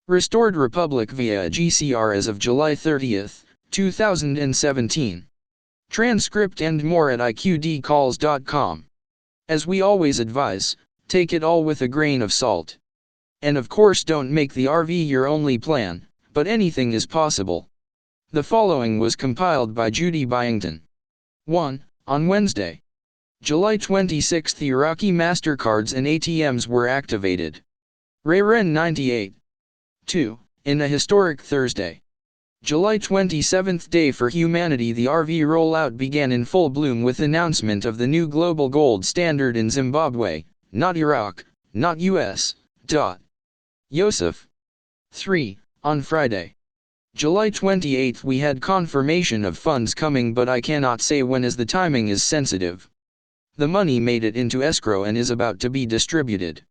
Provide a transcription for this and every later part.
Restored Republic via GCR as of July 30, 2017. Transcript and more at iqdcalls.com. As we always advise, take it all with a grain of salt. And of course don't make the RV your only plan, but anything is possible. The following was compiled by Judy Byington. 1. On Wednesday, July 26, Iraqi MasterCards and ATMs were activated. Rayren 98. 2. In a historic Thursday, July 27th Day for Humanity, the RV rollout began in full bloom with announcement of the new global gold standard in Zimbabwe, not Iraq, not US. Yosef. 3. On Friday, July 28th, we had confirmation of funds coming, but I cannot say when as the timing is sensitive. The money made it into escrow and is about to be distributed.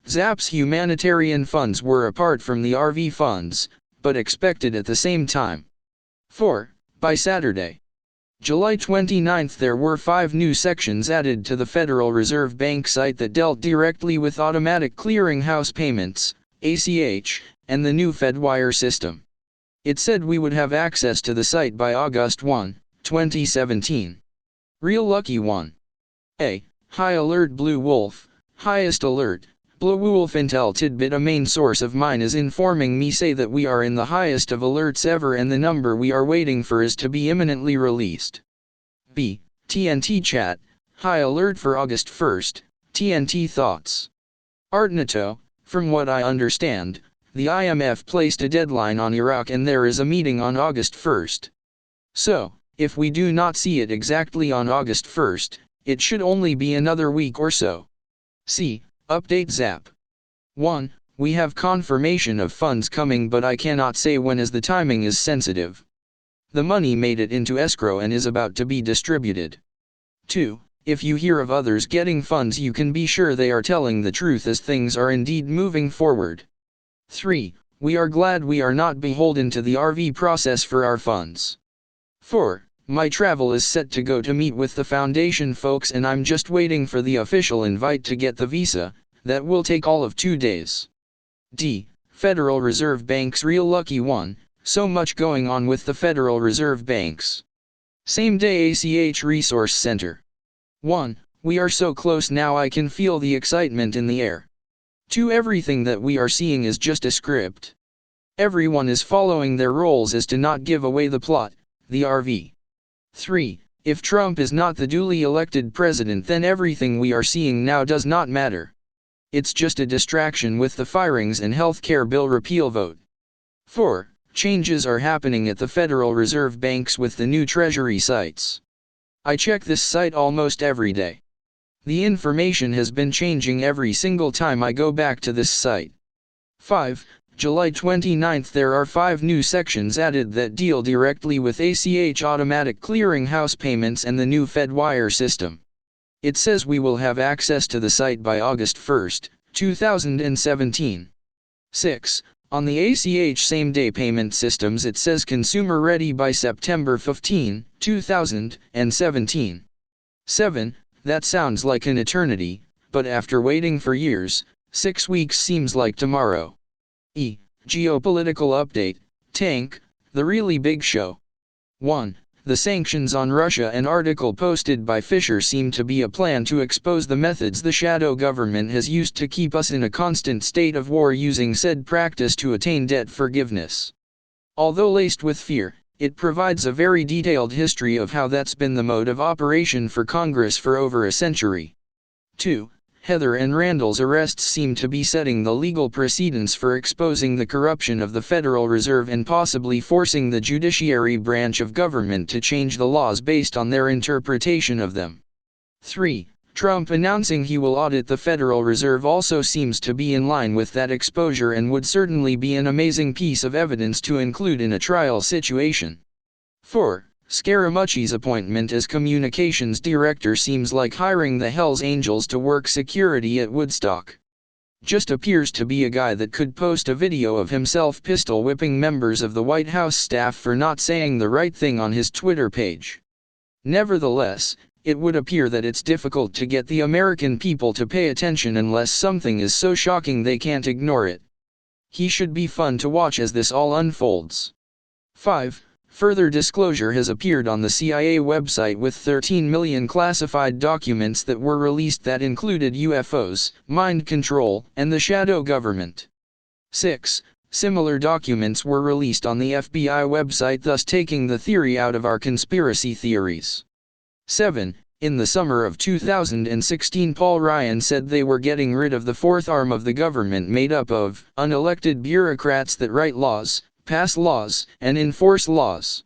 Zap's humanitarian funds were apart from the RV funds, but expected at the same time. 4. By Saturday, July 29th, there were 5 new sections added to the Federal Reserve Bank site that dealt directly with automatic clearinghouse payments, ACH, and the new FedWire system. It said we would have access to the site by August 1, 2017. Real lucky one. A. High alert Blue Wolf, highest alert. Blue Wolf Intel tidbit: a main source of mine is informing me say that we are in the highest of alerts ever and the number we are waiting for is to be imminently released. B. TNT chat, high alert for August 1st, TNT thoughts. Artnato, from what I understand, the IMF placed a deadline on Iraq and there is a meeting on August 1st. So, if we do not see it exactly on August 1st, it should only be another week or so. C. Update Zap. 1. We have confirmation of funds coming, but I cannot say when as the timing is sensitive. The money made it into escrow and is about to be distributed. 2. If you hear of others getting funds, you can be sure they are telling the truth as things are indeed moving forward. 3. We are glad we are not beholden to the RV process for our funds. 4. My travel is set to go to meet with the foundation folks and I'm just waiting for the official invite to get the visa. That will take all of 2 days. D. Federal Reserve Banks real lucky one, so much going on with the Federal Reserve Banks. Same day ACH Resource Center. 1. We are so close now, I can feel the excitement in the air. 2. Everything that we are seeing is just a script. Everyone is following their roles as to not give away the plot, the RV. 3. If Trump is not the duly elected president, then everything we are seeing now does not matter. It's just a distraction with the firings and healthcare bill repeal vote. 4. Changes are happening at the Federal Reserve Banks with the new Treasury sites. I check this site almost every day. The information has been changing every single time I go back to this site. 5. July 29th, there are 5 new sections added that deal directly with ACH automatic clearinghouse payments and the new FedWire system. It says we will have access to the site by August 1st, 2017. 6. On the ACH same-day payment systems, it says consumer ready by September 15, 2017. 7. That sounds like an eternity, but after waiting for years, 6 weeks seems like tomorrow. E. Geopolitical update, Tank, the really big show. 1. The sanctions on Russia. An article posted by Fisher seem to be a plan to expose the methods the shadow government has used to keep us in a constant state of war, using said practice to attain debt forgiveness. Although laced with fear, it provides a very detailed history of how that's been the mode of operation for Congress for over a century. 2. Heather and Randall's arrests seem to be setting the legal precedents for exposing the corruption of the Federal Reserve and possibly forcing the judiciary branch of government to change the laws based on their interpretation of them. 3. Trump announcing he will audit the Federal Reserve also seems to be in line with that exposure and would certainly be an amazing piece of evidence to include in a trial situation. 4. Scaramucci's appointment as communications director seems like hiring the Hells Angels to work security at Woodstock. Just appears to be a guy that could post a video of himself pistol whipping members of the White House staff for not saying the right thing on his Twitter page. Nevertheless, it would appear that it's difficult to get the American people to pay attention unless something is so shocking they can't ignore it. He should be fun to watch as this all unfolds. 5. Further disclosure has appeared on the CIA website with 13 million classified documents that were released that included UFOs, mind control, and the shadow government. 6. Similar documents were released on the FBI website, thus taking the theory out of our conspiracy theories. 7. In the summer of 2016, Paul Ryan said they were getting rid of the fourth arm of the government made up of unelected bureaucrats that write laws, pass laws, and enforce laws.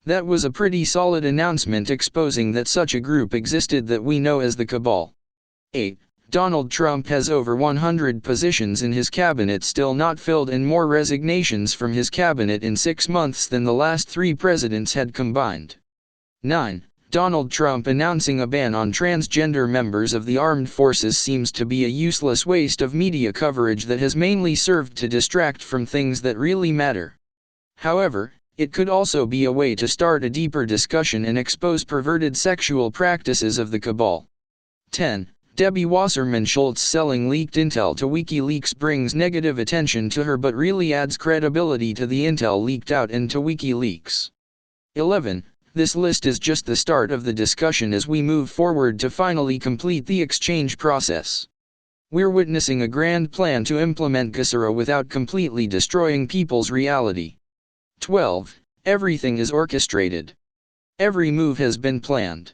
That was a pretty solid announcement exposing that such a group existed that we know as the cabal. 8. Donald Trump has over 100 positions in his cabinet still not filled and more resignations from his cabinet in 6 months than the last 3 presidents had combined. 9. Donald Trump announcing a ban on transgender members of the armed forces seems to be a useless waste of media coverage that has mainly served to distract from things that really matter. However, it could also be a way to start a deeper discussion and expose perverted sexual practices of the cabal. 10. Debbie Wasserman Schultz selling leaked intel to WikiLeaks brings negative attention to her but really adds credibility to the intel leaked out and to WikiLeaks. 11. This list is just the start of the discussion as we move forward to finally complete the exchange process. We're witnessing a grand plan to implement GCR without completely destroying people's reality. 12. Everything is orchestrated. Every move has been planned.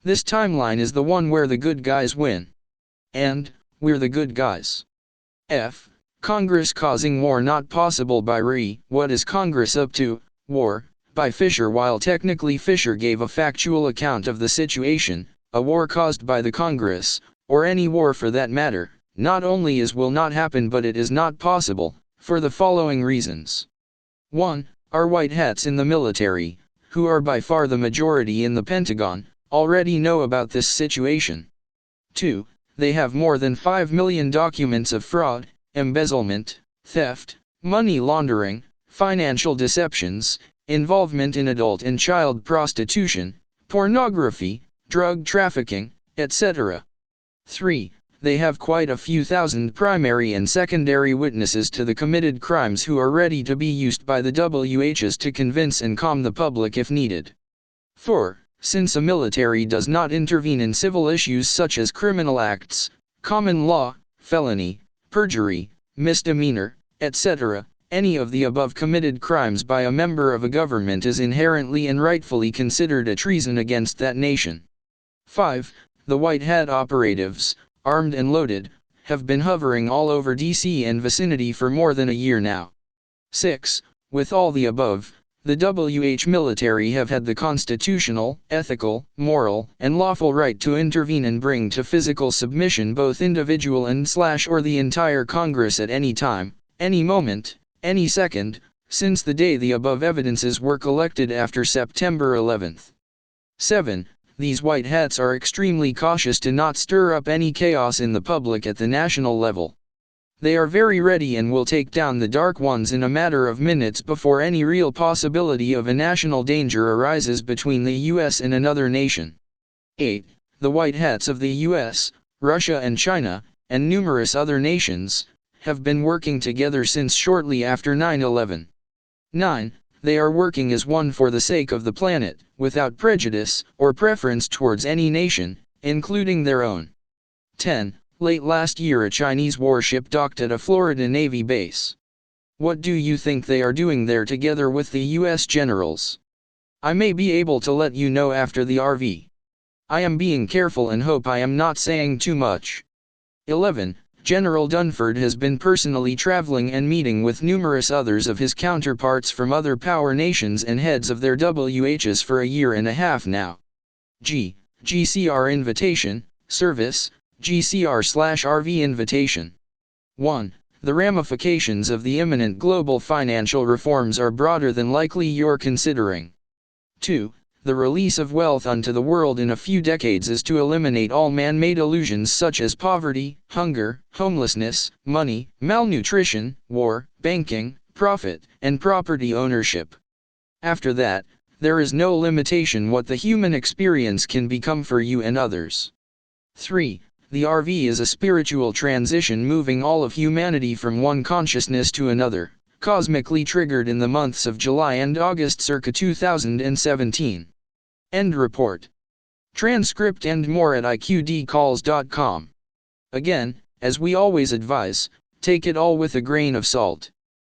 This timeline is the one where the good guys win. And, we're the good guys. F. Congress causing war not possible by what is Congress up to? War. By Fisher. While technically Fisher gave a factual account of the situation, a war caused by the Congress, or any war for that matter, not only will not happen but it is not possible, for the following reasons. 1. Our white hats in the military, who are by far the majority in the Pentagon, already know about this situation. 2. They have more than 5 million documents of fraud, embezzlement, theft, money laundering, financial deceptions, involvement in adult and child prostitution, pornography, drug trafficking, etc. 3. They have quite a few thousand primary and secondary witnesses to the committed crimes who are ready to be used by the WHs to convince and calm the public if needed. 4. Since a military does not intervene in civil issues such as criminal acts, common law, felony, perjury, misdemeanor, etc., any of the above committed crimes by a member of a government is inherently and rightfully considered a treason against that nation. 5. The white hat operatives, armed and loaded, have been hovering all over DC and vicinity for more than a year now. 6. With all the above, the WH military have had the constitutional, ethical, moral, and lawful right to intervene and bring to physical submission both individual and/or the entire Congress at any time, any moment, any second, since the day the above evidences were collected after September 11th. 7. These white hats are extremely cautious to not stir up any chaos in the public at the national level. They are very ready and will take down the dark ones in a matter of minutes before any real possibility of a national danger arises between the US and another nation. 8. The white hats of the US, Russia and China, and numerous other nations, have been working together since shortly after 9/11. 9. They are working as one for the sake of the planet, without prejudice or preference towards any nation, including their own. 10. Late last year a Chinese warship docked at a Florida Navy base. What do you think they are doing there together with the US generals? I may be able to let you know after the RV. I am being careful and hope I am not saying too much. 11. General Dunford has been personally traveling and meeting with numerous others of his counterparts from other power nations and heads of their WHs for a year and a half now. GCR invitation, service, GCR/RV invitation. 1. The ramifications of the imminent global financial reforms are broader than likely you're considering. 2. The release of wealth unto the world in a few decades is to eliminate all man-made illusions such as poverty, hunger, homelessness, money, malnutrition, war, banking, profit, and property ownership. After that, there is no limitation what the human experience can become for you and others. 3. The RV is a spiritual transition moving all of humanity from one consciousness to another, cosmically triggered in the months of July and August circa 2017. End report. Transcript and more at iqdcalls.com. Again, as we always advise, take it all with a grain of salt.